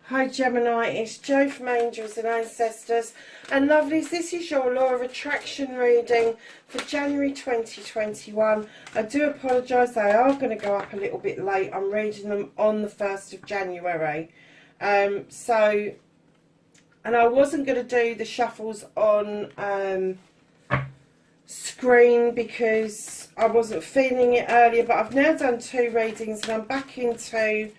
Hi Gemini, it's Jo from Angels and Ancestors, and lovelies, this is your Law of Attraction reading for January 2021. I do apologise, they are going to go up a little bit late. I'm reading them on the 1st of January. And I wasn't going to do the shuffles on screen because I wasn't feeling it earlier, but I've now done 2 readings and I'm back into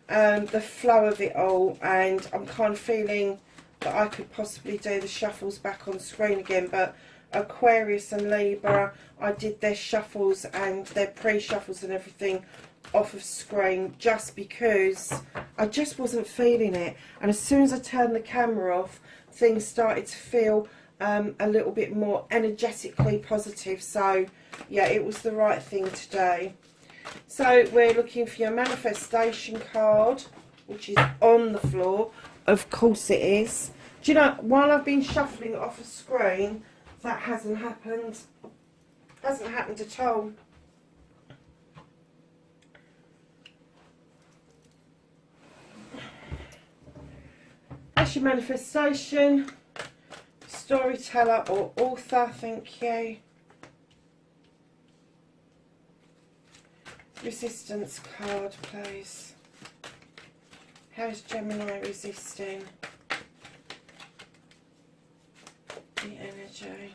the flow of it all, and I'm kind of feeling that I could possibly do the shuffles back on screen again. But Aquarius and Libra, I did their shuffles and their pre-shuffles and everything off of screen just because I just wasn't feeling it, and as soon as I turned the camera off, things started to feel a little bit more energetically positive. So yeah, it was the right thing to do. So we're looking for your manifestation card, which is on the floor. Of course it is. Do you know, while I've been shuffling it off the screen, that hasn't happened. Hasn't happened at all. That's your manifestation. Storyteller or author, thank you. Resistance card, please. How's Gemini resisting the energy?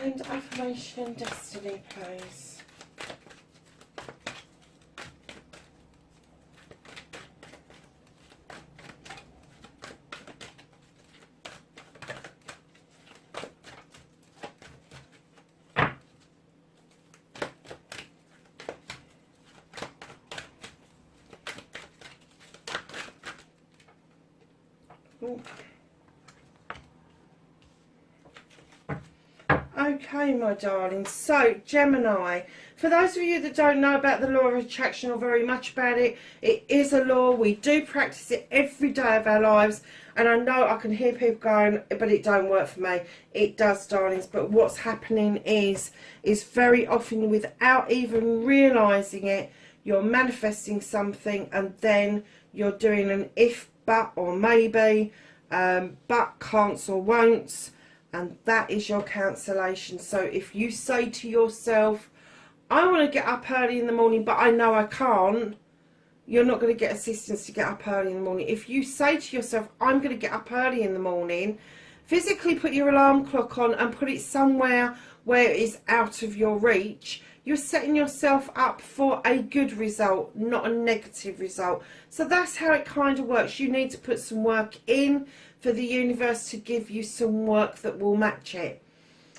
And affirmation destiny, please. Ooh. Okay, my darling. So, Gemini, for those of you that don't know about the law of attraction or very much about it, it is a law. We do practice it every day of our lives. And I know I can hear people going, but it don't work for me. It does, darlings. But what's happening is very often, without even realising it, you're manifesting something and then you're doing an if, but, or maybe, but, can'ts or won'ts. And that is your cancellation. So if you say to yourself, I want to get up early in the morning, but I know I can't, you're not going to get assistance to get up early in the morning. If you say to yourself, I'm going to get up early in the morning, physically put your alarm clock on and put it somewhere where it is out of your reach, you're setting yourself up for a good result, not a negative result. So that's how it kind of works. You need to put some work in for the universe to give you some work that will match it.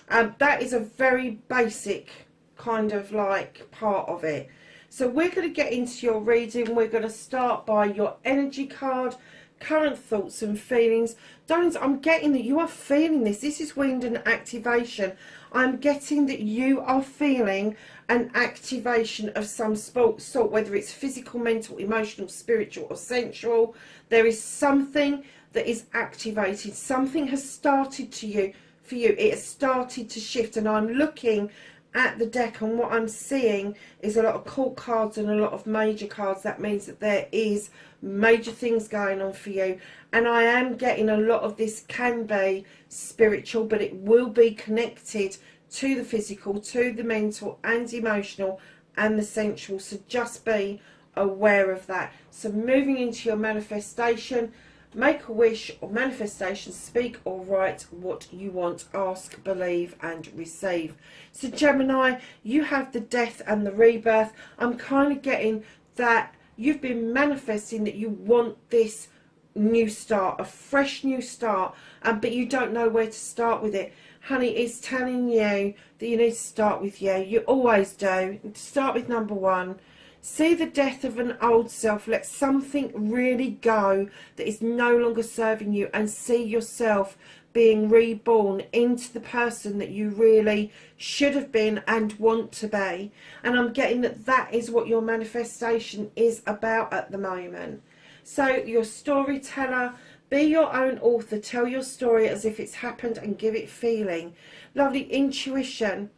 That is a very basic kind of like part of it. So we're going to get into your reading. We're going to start by your energy card, current thoughts and feelings. Darlings, I'm getting that you are feeling this. This is wind and activation. I'm getting that you are feeling an activation of some sort, whether it's physical, mental, emotional, spiritual or sensual. There is something that is activated. Something has started for you. It has started to shift, and I'm looking at the deck, and what I'm seeing is a lot of court cards and a lot of major cards. That means that there is major things going on for you, and I am getting a lot of this can be spiritual, but it will be connected to the physical, to the mental and emotional and the sensual. So just be aware of that. So moving into your manifestation, Make a wish or manifestation, speak or write what you want, ask, believe and receive. So Gemini, you have the death and the rebirth. I'm kind of getting that you've been manifesting that you want this new start, a fresh new start, but you don't know where to start with it. Honey, it's telling you that you need to start with you. You always do. Start with number one. See the death of an old self. Let something really go that is no longer serving you, and see yourself being reborn into the person that you really should have been and want to be. And I'm getting that that is what your manifestation is about at the moment. So your storyteller, be your own author. Tell your story as if it's happened and give it feeling. Lovely intuition.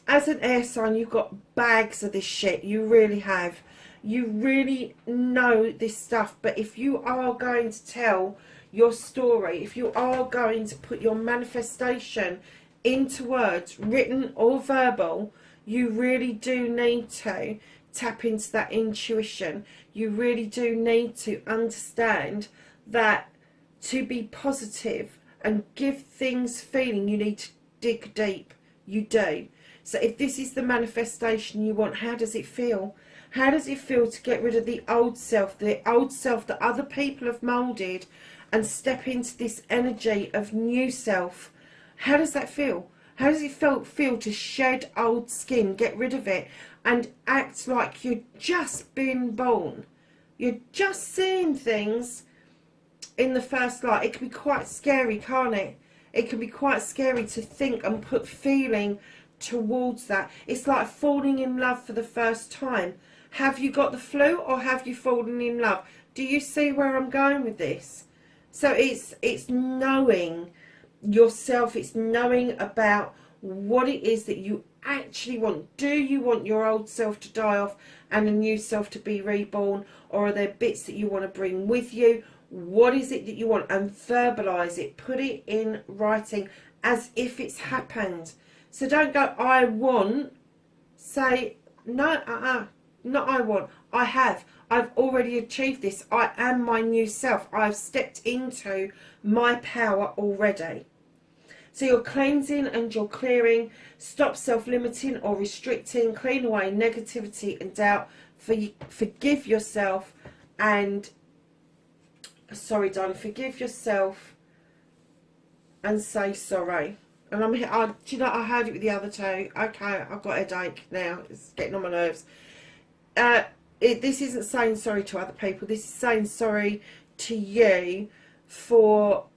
As an air sign, you've got bags of this shit. You really have. You really know this stuff. But if you are going to tell your story, if you are going to put your manifestation into words, written or verbal, you really do need to tap into that intuition. You really do need to understand that to be positive and give things feeling, you need to dig deep. You do. So if this is the manifestation you want, how does it feel? How does it feel to get rid of the old self that other people have moulded, and step into this energy of new self? How does that feel? How does it feel to shed old skin, get rid of it, and act like you've just been born? You're just seeing things in the first light. It can be quite scary, can't it? It can be quite scary to think and put feeling towards that. It's like falling in love for the first time. Have you got the flu, or have you fallen in love? Do you see where I'm going with this? So it's knowing yourself. It's knowing about what it is that you actually want. Do you want your old self to die off and a new self to be reborn, or are there bits that you want to bring with you? What is it that you want? And verbalize it. Put it in writing as if it's happened. So don't go, I want. Say, no, not I want. I have. I've already achieved this. I am my new self. I've stepped into my power already. So you're cleansing and you're clearing. Stop self-limiting or restricting. Clean away negativity and doubt. Forgive yourself and... Sorry, darling. Forgive yourself and say sorry. And I'm here. Do you know, I heard it with the other two. Okay, I've got a headache now. It's getting on my nerves. This isn't saying sorry to other people. This is saying sorry to you for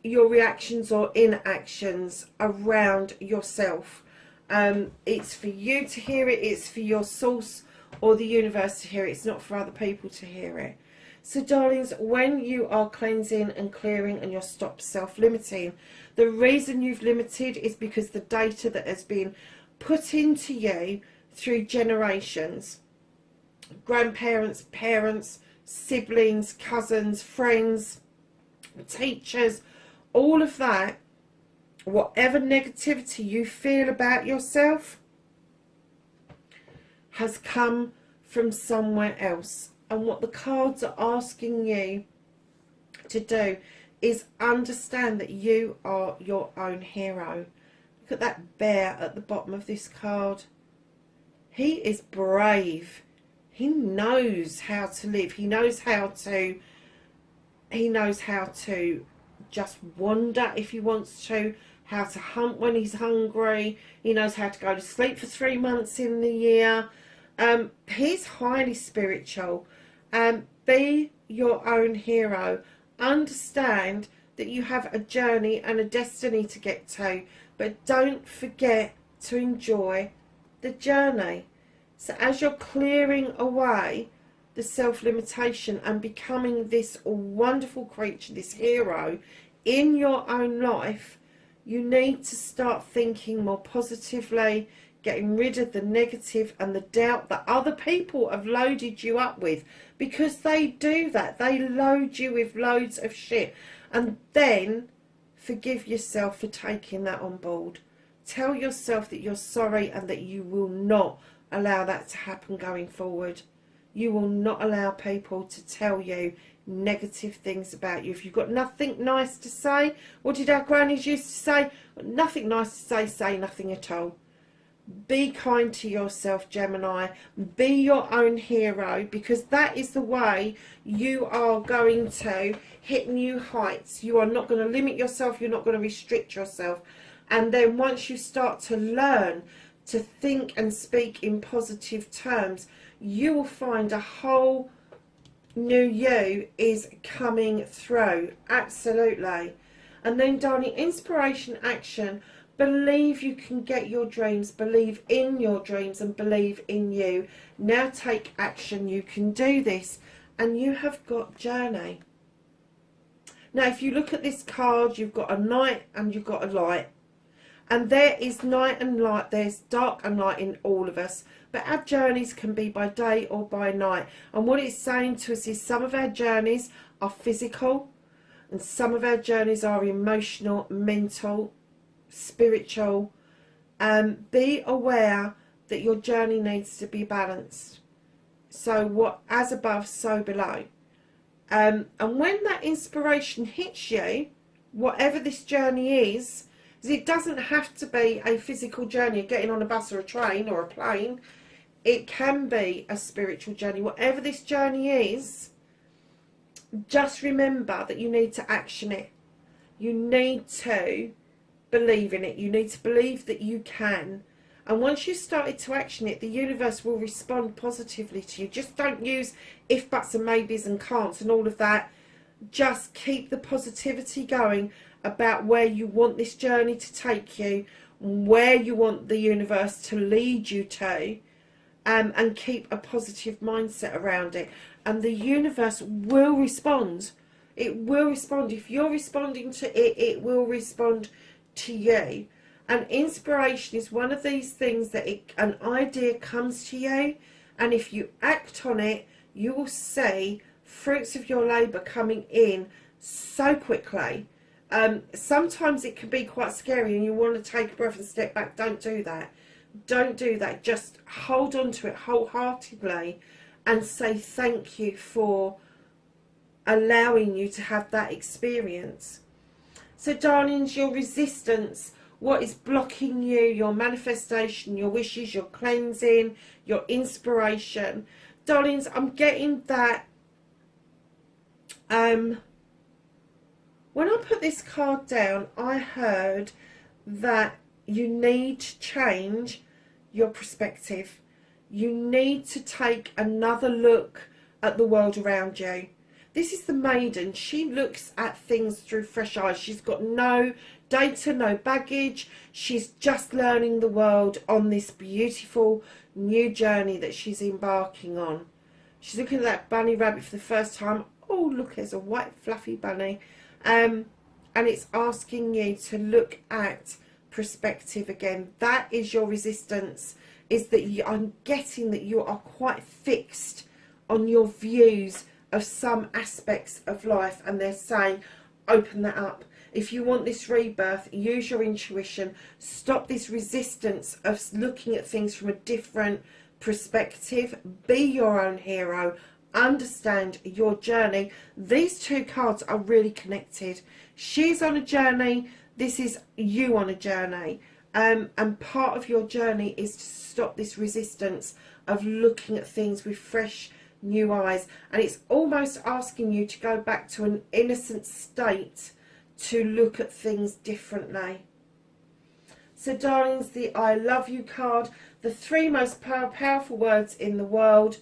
your reactions or inactions around yourself. It's for you to hear it. It's for your source or the universe to hear it. It's not for other people to hear it. So darlings, when you are cleansing and clearing and you're stop self-limiting, the reason you've limited is because the data that has been put into you through generations, grandparents, parents, siblings, cousins, friends, teachers, all of that, whatever negativity you feel about yourself has come from somewhere else. And what the cards are asking you to do is understand that you are your own hero. Look at that bear at the bottom of this card. He is brave. He knows how to live. He knows how to just wander if he wants to, how to hunt when he's hungry. He knows how to go to sleep for 3 months in the year. He's highly spiritual. Be your own hero. Understand that you have a journey and a destiny to get to, but don't forget to enjoy the journey. So as you're clearing away the self-limitation and becoming this wonderful creature, this hero in your own life, you need to start thinking more positively, getting rid of the negative and the doubt that other people have loaded you up with, because they do that. They load you with loads of shit, and then forgive yourself for taking that on board. Tell yourself that you're sorry and that you will not allow that to happen going forward. You will not allow people to tell you negative things about you. If you've got nothing nice to say, what did our grannies used to say? Nothing nice to say nothing at all. Be kind to yourself, Gemini. Be your own hero, because that is the way you are going to hit new heights. You are not going to limit yourself. You're not going to restrict yourself. And then once you start to learn to think and speak in positive terms, you will find a whole new you is coming through. Absolutely. And then, darling, inspiration, action. Believe you can get your dreams. Believe in your dreams and believe in you. Now take action. You can do this. And you have got journey. Now, if you look at this card, you've got a night and you've got a light. And there is night and light. There's dark and light in all of us. But our journeys can be by day or by night. And what it's saying to us is some of our journeys are physical. And some of our journeys are emotional, mental, spiritual. Be aware that your journey needs to be balanced. So what, as above, so below. And when that inspiration hits you, whatever this journey is, it doesn't have to be a physical journey, getting on a bus or a train or a plane. It can be a spiritual journey. Whatever this journey is, just remember that you need to action it. You need to believe in it. You need to believe that you can. And once you started to action it, the universe will respond positively to you. Just don't use if, buts and maybes and can'ts and all of that. Just keep the positivity going about where you want this journey to take you, where you want the universe to lead you to, and keep a positive mindset around it. And the universe will respond. It will respond. If you're responding to it, it will respond to you. And inspiration is one of these things that an idea comes to you, and if you act on it, you will see fruits of your labour coming in so quickly. Sometimes it can be quite scary and you want to take a breath and step back. Don't do that. Don't do that. Just hold on to it wholeheartedly and say thank you for allowing you to have that experience. So, darlings, your resistance, what is blocking you, your manifestation, your wishes, your cleansing, your inspiration. Darlings, I'm getting that. When I put this card down, I heard that you need to change your perspective. You need to take another look at the world around you. This is the maiden. She looks at things through fresh eyes. She's got no data, no baggage. She's just learning the world on this beautiful new journey that she's embarking on. She's looking at that bunny rabbit for the first time. Oh, look, there's a white fluffy bunny. And it's asking you to look at perspective again. That is your resistance, is that I'm getting that you are quite fixed on your views of some aspects of life, and they're saying open that up. If you want this rebirth, use your intuition. Stop this resistance of looking at things from a different perspective. Be your own hero. Understand your journey. These two cards are really connected. She's on a journey. This is you on a journey. And part of your journey is to stop this resistance of looking at things with fresh new eyes. And it's almost asking you to go back to an innocent state to look at things differently. So, darlings, the I love you card, the three most powerful words in the world.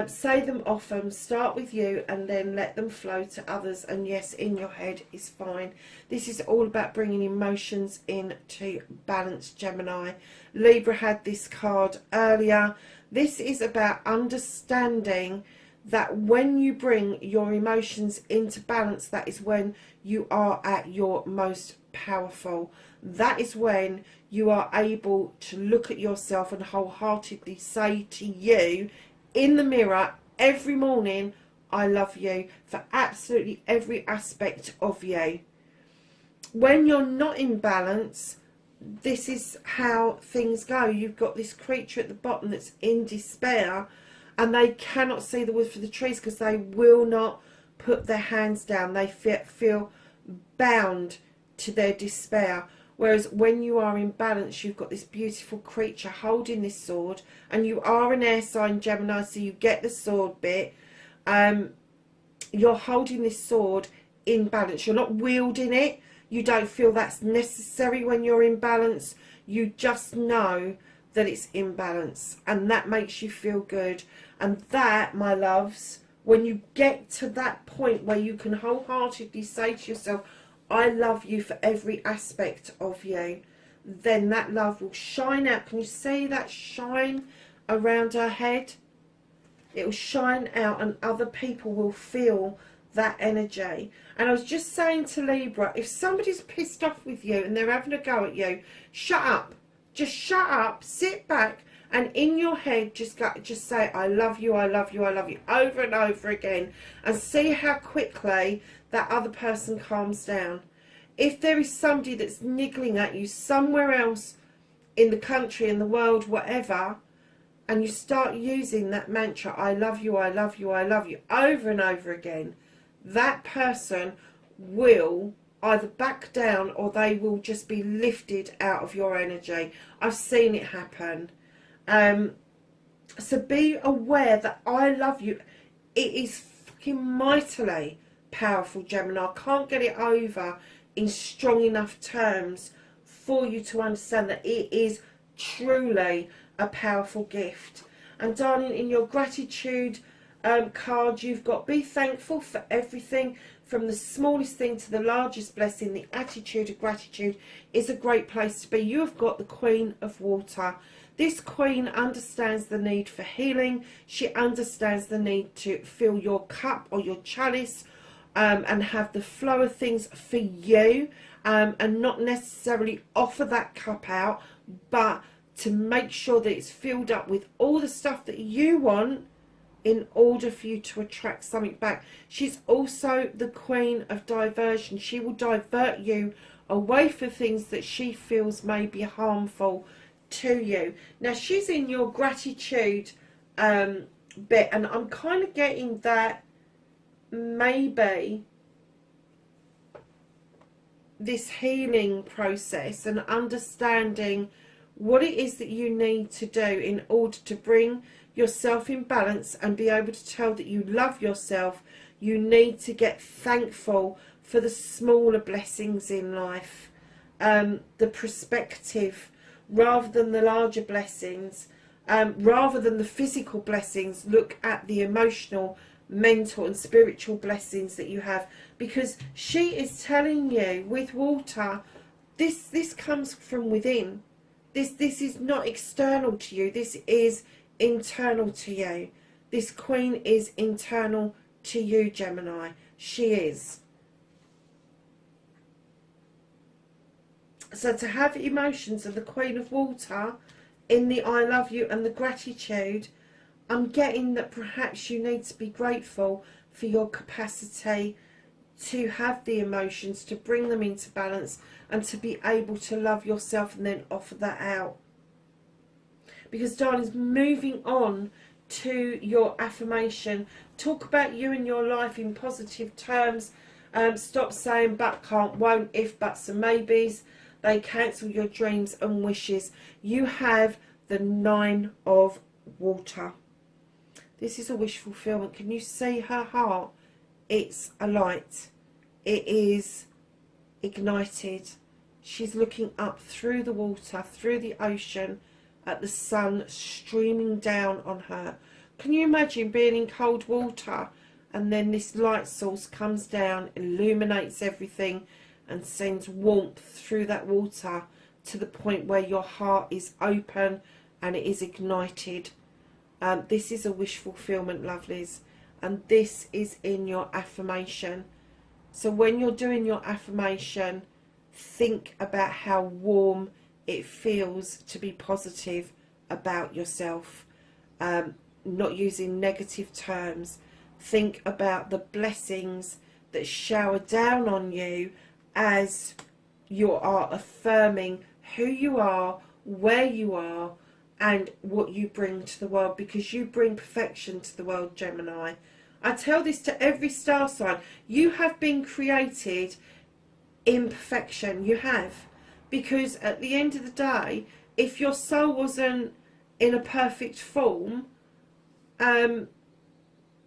Say them often. Start with you and then let them flow to others. And yes, in your head is fine. This is all about bringing emotions into balance, Gemini. Libra had this card earlier. This is about understanding that when you bring your emotions into balance, that is when you are at your most powerful. That is when you are able to look at yourself and wholeheartedly say to you in the mirror every morning, I love you, for absolutely every aspect of you. When you're not in balance, this is how things go. You've got this creature at the bottom that's in despair, and they cannot see the wood for the trees because they will not put their hands down. They feel bound to their despair. Whereas when you are in balance, you've got this beautiful creature holding this sword, and you are an air sign, Gemini, so you get the sword bit. You're holding this sword in balance. You're not wielding it. You don't feel that's necessary when you're in balance. You just know that it's in balance, and that makes you feel good. And that, my loves, when you get to that point where you can wholeheartedly say to yourself, I love you for every aspect of you, then that love will shine out. Can you see that shine around her head? It will shine out, and other people will feel that energy. And I was just saying to Libra, if somebody's pissed off with you and they're having a go at you, shut up. Just shut up, sit back, and in your head just say, I love you, I love you, I love you, over and over again, and see how quickly that other person calms down. If there is somebody that's niggling at you somewhere else in the country, in the world, whatever, and you start using that mantra, I love you, I love you, I love you, over and over again, that person will either back down or they will just be lifted out of your energy. I've seen it happen. So be aware that I love you. It is fucking mightily powerful, Gemini. I can't get it over in strong enough terms for you to understand that it is truly a powerful gift. And darling, in your gratitude card, you've got be thankful for everything, from the smallest thing to the largest blessing. The attitude of gratitude is a great place to be. You have got the Queen of Water. This Queen understands the need for healing. She understands the need to fill your cup or your chalice and have the flow of things for you, and not necessarily offer that cup out, but to make sure that it's filled up with all the stuff that you want in order for you to attract something back. She's also the Queen of Diversion. She will divert you away from things that she feels may be harmful to you. Now, she's in your gratitude bit, and I'm kind of getting that maybe this healing process and understanding what it is that you need to do in order to bring yourself in balance and be able to tell that you love yourself. You need to get thankful for the smaller blessings in life, the perspective, rather than the larger blessings, rather than the physical blessings. Look at the emotional, mental and spiritual blessings that you have, because she is telling you with water, this comes from within. This is not external to you. This is internal to you. This Queen is internal to you, Gemini. She is. So to have emotions of the Queen of Water in the I love you and the gratitude, I'm getting that perhaps you need to be grateful for your capacity to have the emotions, to bring them into balance, and to be able to love yourself and then offer that out. Because, darlings, moving on to your affirmation, talk about you and your life in positive terms. Stop saying but, can't, won't, if, buts and maybes. They cancel your dreams and wishes. You have the 9 of Water. This is a wish fulfillment. Can you see her heart? It's alight. It is ignited. She's looking up through the water, through the ocean, at the sun streaming down on her. Can you imagine being in cold water and then this light source comes down, illuminates everything and sends warmth through that water to the point where your heart is open and it is ignited. This is a wish fulfillment, lovelies, and this is in your affirmation. So when you're doing your affirmation, think about how warm it feels to be positive about yourself, not using negative terms. Think about the blessings that shower down on you as you are affirming who you are, where you are, and what you bring to the world, because you bring perfection to the world, Gemini. I tell this to every star sign. You have been created in perfection. You have. Because at the end of the day, if your soul wasn't in a perfect form,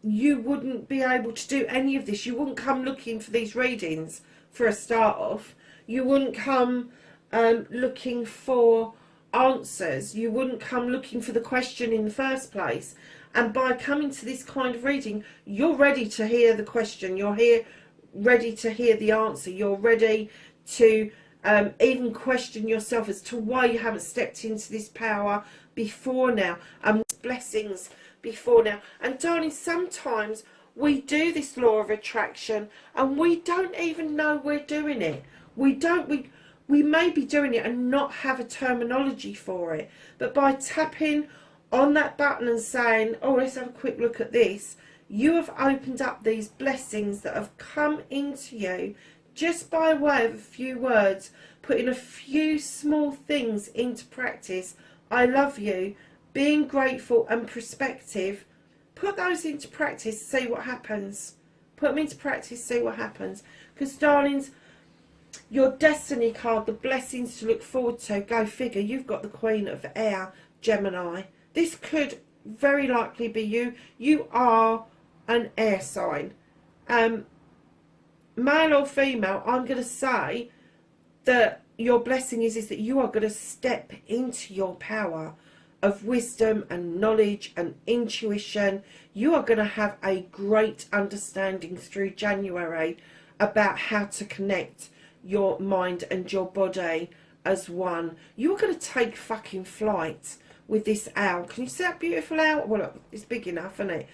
you wouldn't be able to do any of this. You wouldn't come looking for these readings for a start off. You wouldn't come looking for answers. You wouldn't come looking for the question in the first place. And by coming to this kind of reading, you're ready to hear the question. You're here ready to hear the answer. You're ready to even question yourself as to why you haven't stepped into this power before now, and blessings before now. And darling, sometimes we do this law of attraction and we don't even know we're doing it. We may be doing it and not have a terminology for it, but by tapping on that button and saying, oh, let's have a quick look at this, you have opened up these blessings that have come into you just by way of a few words, putting a few small things into practice. I love you, being grateful and perspective. Put those into practice, see what happens. Put them into practice, see what happens. Because darlings, your destiny card, the blessings to look forward to, go figure, you've got the Queen of Air, Gemini. This could very likely be you. You are an air sign. Male or female, I'm going to say that your blessing is that you are going to step into your power of wisdom and knowledge and intuition. You are going to have a great understanding through January about how to connect your mind and your body as one. You are going to take fucking flight with this owl. Can you see that beautiful owl? Well, look, it's big enough, isn't it?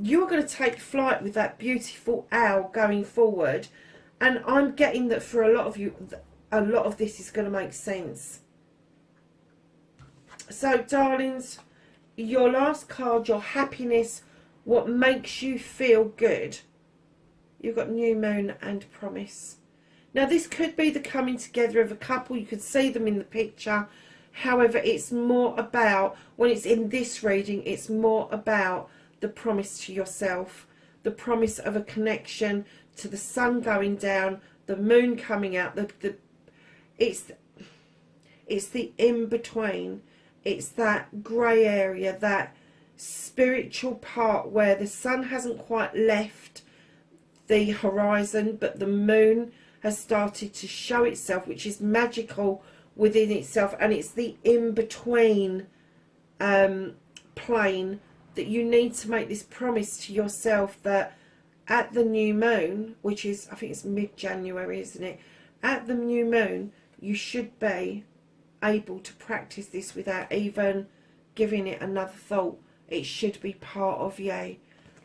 You're going to take flight with that beautiful owl going forward, and I'm getting that for a lot of you, a lot of this is going to make sense. So, darlings, your last card, your happiness, what makes you feel good. You've got new moon and promise. Now, this could be the coming together of a couple. You could see them in the picture. However, it's more about, when it's in this reading, it's more about the promise to yourself, the promise of a connection to the sun going down, the moon coming out. It's the in-between. It's that grey area, that spiritual part where the sun hasn't quite left the horizon, but the moon has started to show itself, which is magical within itself. And it's the in-between plane that you need to make this promise to yourself that at the new moon, which is, I think it's mid-January, isn't it? At the new moon, you should be able to practice this without even giving it another thought. It should be part of you.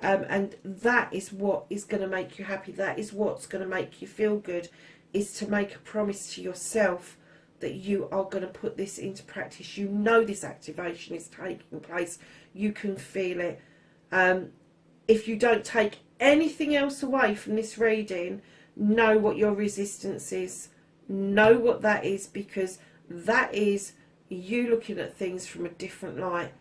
And that is what is going to make you happy. That is what's going to make you feel good, is to make a promise to yourself that you are going to put this into practice. You know this activation is taking place. You can feel it. If you don't take anything else away from this reading, know what your resistance is. Know what that is, because that is you looking at things from a different light.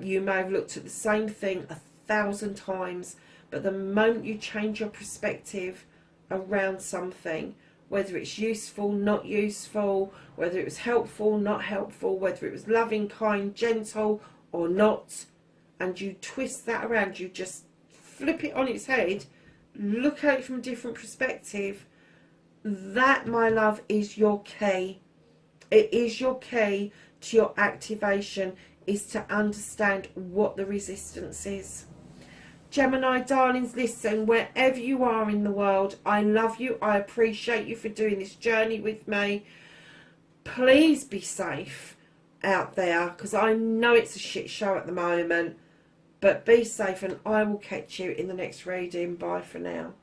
You may have looked at the same thing 1,000 times, but the moment you change your perspective around something, whether it's useful, not useful, whether it was helpful, not helpful, whether it was loving, kind, gentle or not, and you twist that around, you just flip it on its head, look at it from a different perspective, that, my love, is your key. It is your key to your activation, is to understand what the resistance is. Gemini, darlings, listen, wherever you are in the world, I love you. I appreciate you for doing this journey with me. Please be safe out there, because I know it's a shit show at the moment. But be safe, and I will catch you in the next reading. Bye for now.